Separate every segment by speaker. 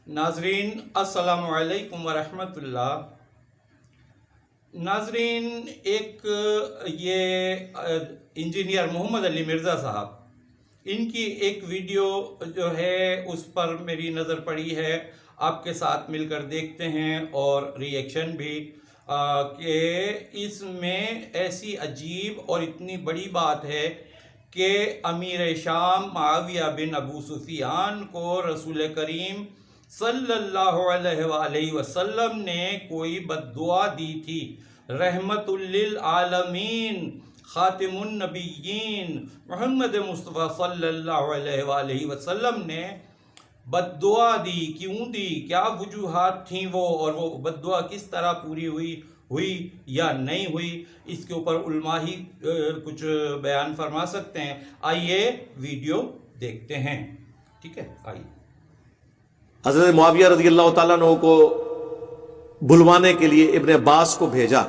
Speaker 1: ناظرین السلام علیکم ورحمۃ اللہ۔ ناظرین، ایک یہ انجینئر محمد علی مرزا صاحب، ان کی ایک ویڈیو جو ہے اس پر میری نظر پڑی ہے، آپ کے ساتھ مل کر دیکھتے ہیں اور ری ایکشن بھی کہ اس میں ایسی عجیب اور اتنی بڑی بات ہے کہ امیر شام معاویہ بن ابو سفیان کو رسول کریم صلی اللہ علیہ وآلہ وسلم نے کوئی بد دعا دی تھی۔ رحمت للعالمین خاتم النبیین محمد مصطفیٰ صلی اللہ علیہ وآلہ وسلم نے بد دعا دی۔ کیوں دی؟ کیا وجوہات تھیں وہ، اور وہ بد دعا کس طرح پوری ہوئی یا نہیں ہوئی؟ اس کے اوپر علماء ہی کچھ بیان فرما سکتے ہیں۔ آئیے ویڈیو دیکھتے ہیں، ٹھیک ہے؟ آئیے۔
Speaker 2: حضرت معاویہ رضی اللہ تعالیٰ عنہ کو بلوانے کے لیے ابن عباس کو بھیجا۔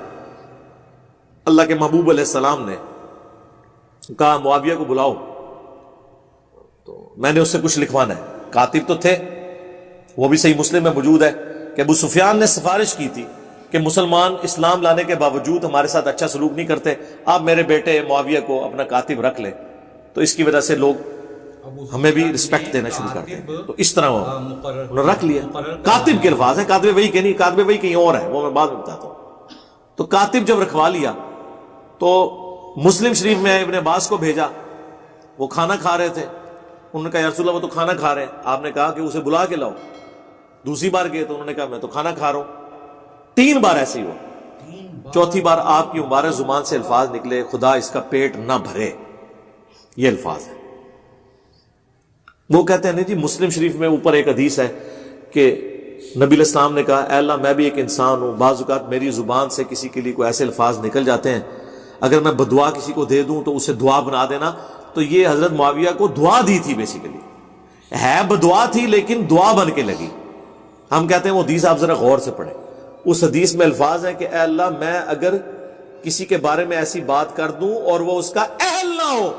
Speaker 2: اللہ کے محبوب علیہ السلام نے کہا معاویہ کو بلاؤ، تو میں نے اس سے کچھ لکھوانا ہے۔ کاتب تو تھے، وہ بھی صحیح مسلم میں موجود ہے کہ ابو سفیان نے سفارش کی تھی کہ مسلمان اسلام لانے کے باوجود ہمارے ساتھ اچھا سلوک نہیں کرتے، آپ میرے بیٹے معاویہ کو اپنا کاتب رکھ لیں، تو اس کی وجہ سے لوگ ہمیں بھی رسپیکٹ دینا شروع کرتے ہیں۔ تو اس طرح انہوں نے رکھ لیا۔ کاتب کے الفاظ ہیں، کاتب وہی کہ نہیں، کاتب وہی کہیں اور ہے، وہ میں بعد میں بتاتا ہوں۔ تو کاتب جب رکھوا لیا تو مسلم شریف میں ابن عباس کو بھیجا، وہ کھانا کھا رہے تھے۔ انہوں نے کہا یا رسول اللہ وہ تو کھانا کھا رہے ہیں۔ آپ نے کہا کہ اسے بلا کے لاؤ۔ دوسری بار گئے تو انہوں نے کہا میں تو کھانا کھا رہا ہوں۔ 3 بار ایسے ہی ہوا۔ چوتھی بار آپ کی مبارک زبان سے الفاظ نکلے خدا اس کا پیٹ نہ بھرے، یہ الفاظ ہے۔ وہ کہتے ہیں نہیں جی، مسلم شریف میں اوپر ایک حدیث ہے کہ نبی علیہ السلام نے کہا اے اللہ میں بھی ایک انسان ہوں، بعض اوقات میری زبان سے کسی کے لیے کوئی ایسے الفاظ نکل جاتے ہیں، اگر میں بدعا کسی کو دے دوں تو اسے دعا بنا دینا۔ تو یہ حضرت معاویہ کو دعا دی تھی، بیسیکلی ہے بدعا تھی لیکن دعا بن کے لگی۔ ہم کہتے ہیں وہ حدیث آپ ذرا غور سے پڑھیں، اس حدیث میں الفاظ ہیں کہ اے اللہ میں اگر کسی کے بارے میں ایسی بات کر دوں اور وہ اس کا اہل نہ ہو،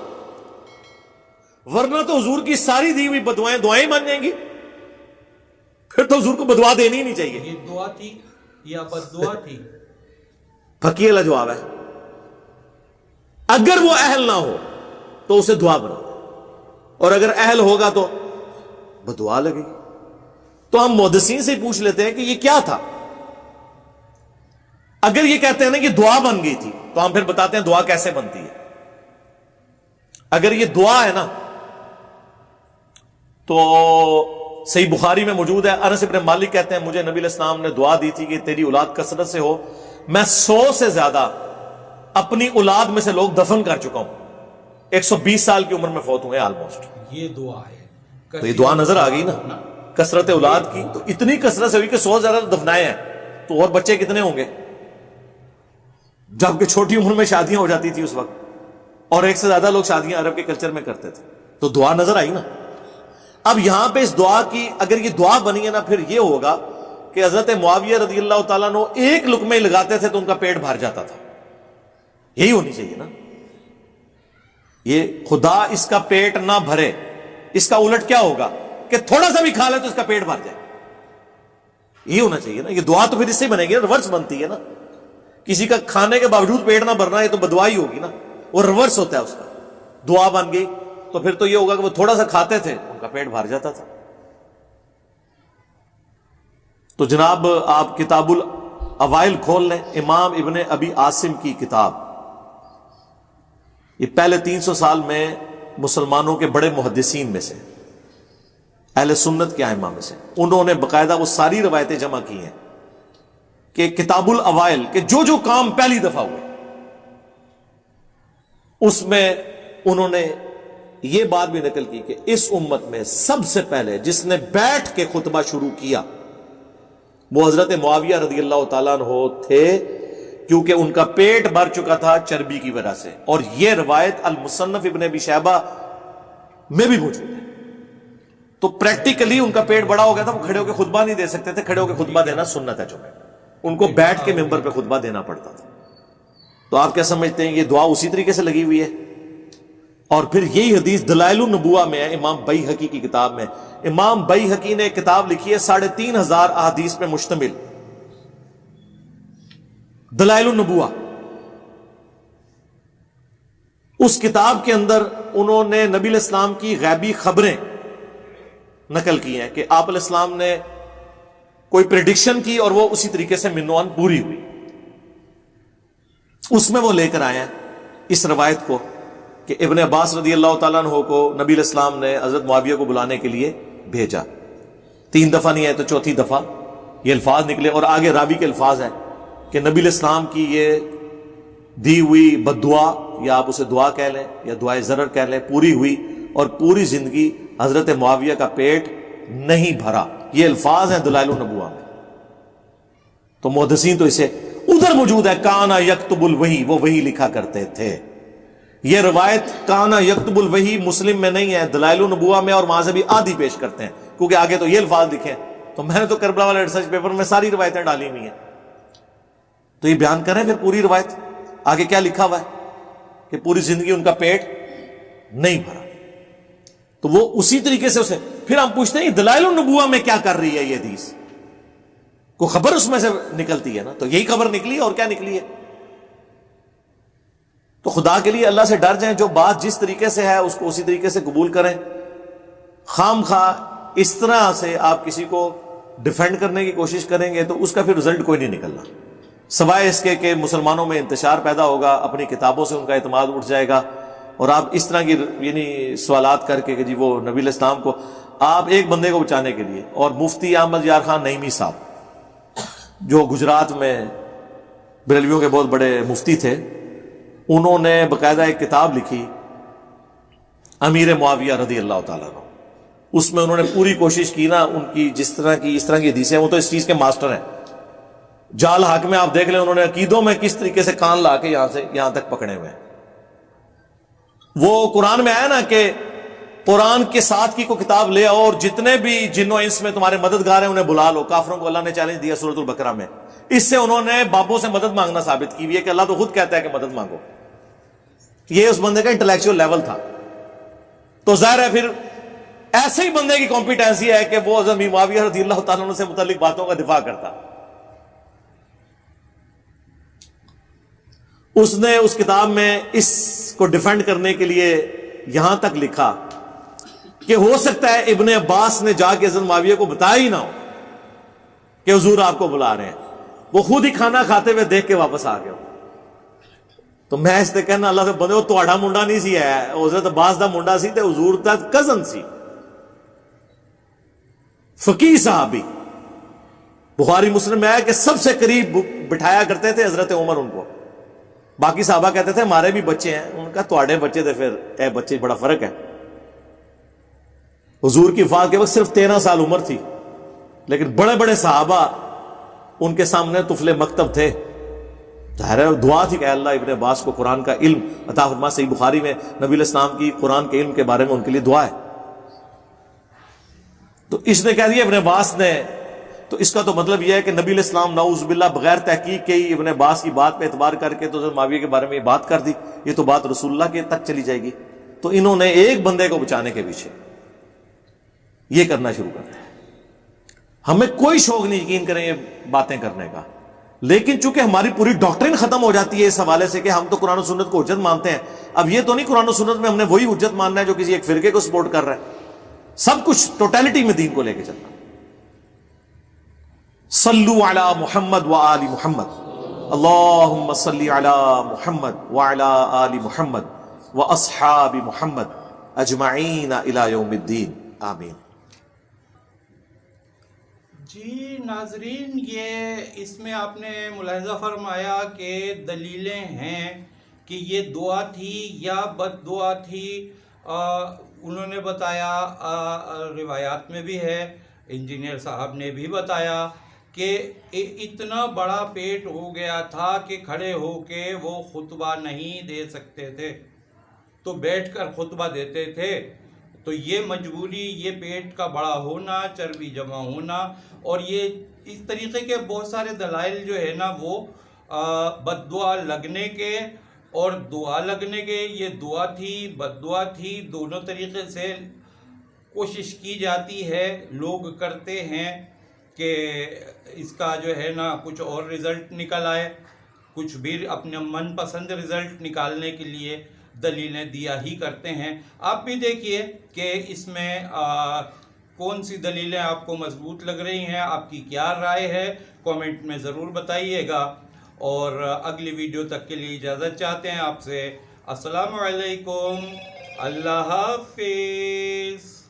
Speaker 2: ورنہ تو حضور کی ساری دی ہوئی بدوائیں دعائیں بن جائیں گی، پھر تو حضور کو بدعا دینی ہی نہیں چاہیے۔
Speaker 1: یہ دعا تھی یا بد دعا تھی؟
Speaker 2: پھکی والا جواب ہے، اگر وہ اہل نہ ہو تو اسے دعا بنا، اور اگر اہل ہوگا تو بدعا لگے گی۔ تو ہم محدثین سے پوچھ لیتے ہیں کہ یہ کیا تھا۔ اگر یہ کہتے ہیں نا کہ دعا بن گئی تھی تو ہم پھر بتاتے ہیں دعا کیسے بنتی ہے۔ اگر یہ دعا ہے نا تو صحیح بخاری میں موجود ہے، انس بن مالک کہتے ہیں مجھے نبی علیہ السلام نے دعا دی تھی کہ تیری اولاد کثرت سے ہو، میں 100 سے زیادہ اپنی اولاد میں سے لوگ دفن کر چکا ہوں، 120 سال کی عمر میں فوت ہوئے آلموسٹ۔
Speaker 1: یہ دعا ہے،
Speaker 2: تو یہ دعا نظر آ گئی نا کثرت اولاد کی۔ تو اتنی کثرت سے ہوئی کہ 100 زیادہ دفنائے ہیں، تو اور بچے کتنے ہوں گے؟ جبکہ چھوٹی عمر میں شادیاں ہو جاتی تھی اس وقت، اور 1 سے زیادہ لوگ شادیاں عرب کے کلچر میں کرتے تھے، تو دعا نظر آئی نا۔ اب یہاں پہ اس دعا کی اگر یہ دعا بنی ہے نا، پھر یہ ہوگا کہ حضرت معاویہ رضی اللہ تعالیٰ عنہ ایک لقمے لگاتے تھے تو ان کا پیٹ بھر جاتا تھا۔ یہی ہونی چاہیے نا، یہ خدا اس کا پیٹ نہ بھرے۔ اس کا الٹ کیا ہوگا کہ تھوڑا سا بھی کھا لے تو اس کا پیٹ بھر جائے، یہ ہونا چاہیے نا۔ یہ دعا تو پھر اس سے بنے گی نا، ریورس بنتی ہے نا۔ کسی کا کھانے کے باوجود پیٹ نہ بھرنا، یہ تو بدعا ہی ہوگی نا، وہ ریورس ہوتا ہے اس کا۔ دعا بن گئی تو پھر تو یہ ہوگا کہ وہ تھوڑا سا کھاتے تھے ان کا پیٹ بھر جاتا تھا۔ تو جناب آپ کتاب الاوائل کھول لیں، امام ابن ابی عاصم کی کتاب۔ یہ پہلے 300 سال میں مسلمانوں کے بڑے محدثین میں سے، اہل سنت کے ائمہ میں سے، انہوں نے باقاعدہ وہ ساری روایتیں جمع کی ہیں کہ کتاب الاوائل کہ جو جو کام پہلی دفعہ ہوئے، اس میں انہوں نے یہ بات بھی نقل کی کہ اس امت میں سب سے پہلے جس نے بیٹھ کے خطبہ شروع کیا وہ حضرت معاویہ رضی اللہ تعالیٰ عنہ تھے، کیونکہ ان کا پیٹ بھر چکا تھا چربی کی وجہ سے۔ اور یہ روایت المصنف ابن ابی شیبہ میں بھی موجود ہے۔ تو پریکٹیکلی ان کا پیٹ بڑا ہو گیا تھا، وہ کھڑے ہو کے خطبہ نہیں دے سکتے تھے، کھڑے ہو کے خطبہ دینا سنت ہے جو ہے، ان کو بیٹھ کے ممبر پہ خطبہ دینا پڑتا تھا۔ تو آپ کیا سمجھتے ہیں یہ دعا اسی طریقے سے لگی ہوئی ہے؟ اور پھر یہی حدیث دلائل النبوہ میں ہے، امام بیہقی کی کتاب میں. امام بیہقی نے ایک کتاب لکھی ہے 3,500 احادیث پہ مشتمل، دلائل النبوہ. اس کتاب کے اندر انہوں نے نبی علیہ السلام کی غیبی خبریں نقل کی ہیں کہ آپ علیہ السلام نے کوئی پریڈکشن کی اور وہ اسی طریقے سے منوان پوری ہوئی. اس میں وہ لے کر آئے ہیں اس روایت کو کہ ابن عباس رضی اللہ تعالیٰ عنہ کو نبی علیہ السلام نے حضرت معاویہ کو بلانے کے لیے بھیجا. 3 دفعہ نہیں ہے تو 4تھی دفعہ یہ الفاظ نکلے، اور آگے راوی کے الفاظ ہیں کہ نبی علیہ السلام کی یہ دی ہوئی بد دعا، یا آپ اسے دعا کہہ لیں یا دعائے ضرر کہہ لیں، پوری ہوئی اور پوری زندگی حضرت معاویہ کا پیٹ نہیں بھرا. یہ الفاظ ہیں دلائل النبوہ میں. تو محدثین تو اسے ادھر موجود ہے کانا یکتب الوحی، وہ وحی لکھا کرتے تھے. یہ روایت کانا یکتب الوحی مسلم میں نہیں ہے، دلائل النبوہ میں، اور وہاں سے بھی آدھی پیش کرتے ہیں کیونکہ آگے تو یہ الفاظ لکھے ہیں. تو میں نے تو کربلا والے ریسرچ پیپر میں ساری روایتیں ڈالی ہوئی ہیں. تو یہ بیان کریں پھر پوری روایت آگے کیا لکھا ہوا ہے کہ پوری زندگی ان کا پیٹ نہیں بھرا. تو وہ اسی طریقے سے اسے پھر ہم پوچھتے ہیں دلائل النبوہ میں کیا کر رہی ہے یہ حدیث؟ کو خبر اس میں سے نکلتی ہے نا، تو یہی خبر نکلی اور کیا نکلی ہے. تو خدا کے لیے اللہ سے ڈر جائیں، جو بات جس طریقے سے ہے اس کو اسی طریقے سے قبول کریں. خام خواہ اس طرح سے آپ کسی کو ڈیفینڈ کرنے کی کوشش کریں گے تو اس کا پھر رزلٹ کوئی نہیں نکلنا، سوائے اس کے کہ مسلمانوں میں انتشار پیدا ہوگا، اپنی کتابوں سے ان کا اعتماد اٹھ جائے گا. اور آپ اس طرح کی یعنی سوالات کر کے کہ جی وہ نبی علیہ السلام کو آپ ایک بندے کو بچانے کے لیے. اور مفتی احمد یار خان نعیمی صاحب جو گجرات میں بریلویوں کے بہت بڑے مفتی تھے، انہوں نے باقاعدہ ایک کتاب لکھی امیر معاویہ رضی اللہ تعالیٰ عنہ. اس میں انہوں نے پوری کوشش کی نا، ان کی اس طرح کی حدیثیں، وہ تو اس چیز کے ماسٹر ہیں. جال حق میں آپ دیکھ لیں انہوں نے عقیدوں میں کس طریقے سے کان لا کے یہاں سے یہاں تک پکڑے ہوئے ہیں. وہ قرآن میں آیا نا کہ قرآن کے ساتھ کی کو کتاب لے آؤ اور جتنے بھی جنوں انس میں تمہارے مددگار ہیں انہیں بلا لو. کافروں کو اللہ نے چیلنج دیا سورۃ البقرہ میں. اس سے انہوں نے بابوں سے مدد مانگنا ثابت کی ہوئی ہے کہ اللہ تو خود کہتا ہے کہ مدد مانگو. یہ اس بندے کا انٹلیکچوئل لیول تھا. تو ظاہر ہے پھر ایسے ہی بندے کی کمپیٹنسی ہے کہ وہ حضرت معاویہ رضی اللہ تعالیٰ عنہ سے متعلق باتوں کا دفاع کرتا. اس نے اس کتاب میں اس کو ڈیفینڈ کرنے کے لیے یہاں تک لکھا کہ ہو سکتا ہے ابن عباس نے جا کے حضرت معاویہ کو بتایا ہی نہ ہو کہ حضور آپ کو بلا رہے ہیں، وہ خود ہی کھانا کھاتے ہوئے دیکھ کے واپس آ گیا. تو میں اس سے کہنا اللہ سے بندے وہ تہاڑا منڈا نہیں سی ہے، حضرت عباس دا منڈا سی تے حضور دا کزن سی، فقیہ صحابی. بخاری مسلم میں ہے کہ سب سے قریب بٹھایا کرتے تھے حضرت عمر ان کو. باقی صحابہ کہتے تھے ہمارے بھی بچے ہیں، ان کا تواڑے بچے تھے، پھر اے بچے بڑا فرق ہے. حضور کی وفات کے وقت صرف 13 سال عمر تھی، لیکن بڑے بڑے صحابہ ان کے سامنے طفل مکتب تھے. ظاہر ہے دعا تھی کہ اللہ ابن عباس کو قرآن کا علم عطا فرما. صحیح بخاری میں نبی علیہ السلام کی قرآن کے علم کے بارے میں ان کے لیے دعا ہے. تو اس نے کہہ دیا ابن عباس نے، تو اس کا تو مطلب یہ ہے کہ نبی علیہ السلام نعوذ باللہ بغیر تحقیق کے ہی ابن عباس کی بات پہ اعتبار کر کے تو حضرت معاویہ کے بارے میں یہ بات کر دی. یہ تو بات رسول اللہ کے تک چلی جائے گی. تو انہوں نے ایک بندے کو بچانے کے پیچھے یہ کرنا شروع کر دیا. ہمیں کوئی شوق نہیں یقین کریں یہ باتیں کرنے کا، لیکن چونکہ ہماری پوری ڈاکٹرن ختم ہو جاتی ہے اس حوالے سے کہ ہم تو قرآن و سنت کو حجت مانتے ہیں. اب یہ تو نہیں قرآن و سنت میں ہم نے وہی حجت ماننا ہے جو کسی ایک فرقے کو سپورٹ کر رہا ہے. سب کچھ ٹوٹیلٹی میں دین کو لے کے چلنا. صلو علی محمد و آل محمد، اللہم صلی علی محمد و علی آل محمد و اصحاب محمد اجمعین الی یوم الدین، آمین.
Speaker 1: جی ناظرین، یہ اس میں آپ نے ملاحظہ فرمایا کہ دلیلیں ہیں کہ یہ دعا تھی یا بد دعا تھی. انہوں نے بتایا، روایات میں بھی ہے، انجینئر صاحب نے بھی بتایا کہ اتنا بڑا پیٹ ہو گیا تھا کہ کھڑے ہو کے وہ خطبہ نہیں دے سکتے تھے، تو بیٹھ کر خطبہ دیتے تھے. تو یہ مجبوری، یہ پیٹ کا بڑا ہونا، چربی جمع ہونا، اور یہ اس طریقے کے بہت سارے دلائل جو ہے نا وہ بد دعا لگنے کے اور دعا لگنے کے، یہ دعا تھی بد دعا تھی، دونوں طریقے سے کوشش کی جاتی ہے، لوگ کرتے ہیں کہ اس کا جو ہے نا کچھ اور رزلٹ نکل آئے، کچھ بھی اپنے من پسند رزلٹ نکالنے کے لیے دلیلیں دیا ہی کرتے ہیں۔ آپ بھی دیکھیے کہ اس میں کون سی دلیلیں آپ کو مضبوط لگ رہی ہیں، آپ کی کیا رائے ہے، کومنٹ میں ضرور بتائیے گا۔ اور اگلی ویڈیو تک کے لیے اجازت چاہتے ہیں آپ سے۔ السلام علیکم، اللہ حافظ۔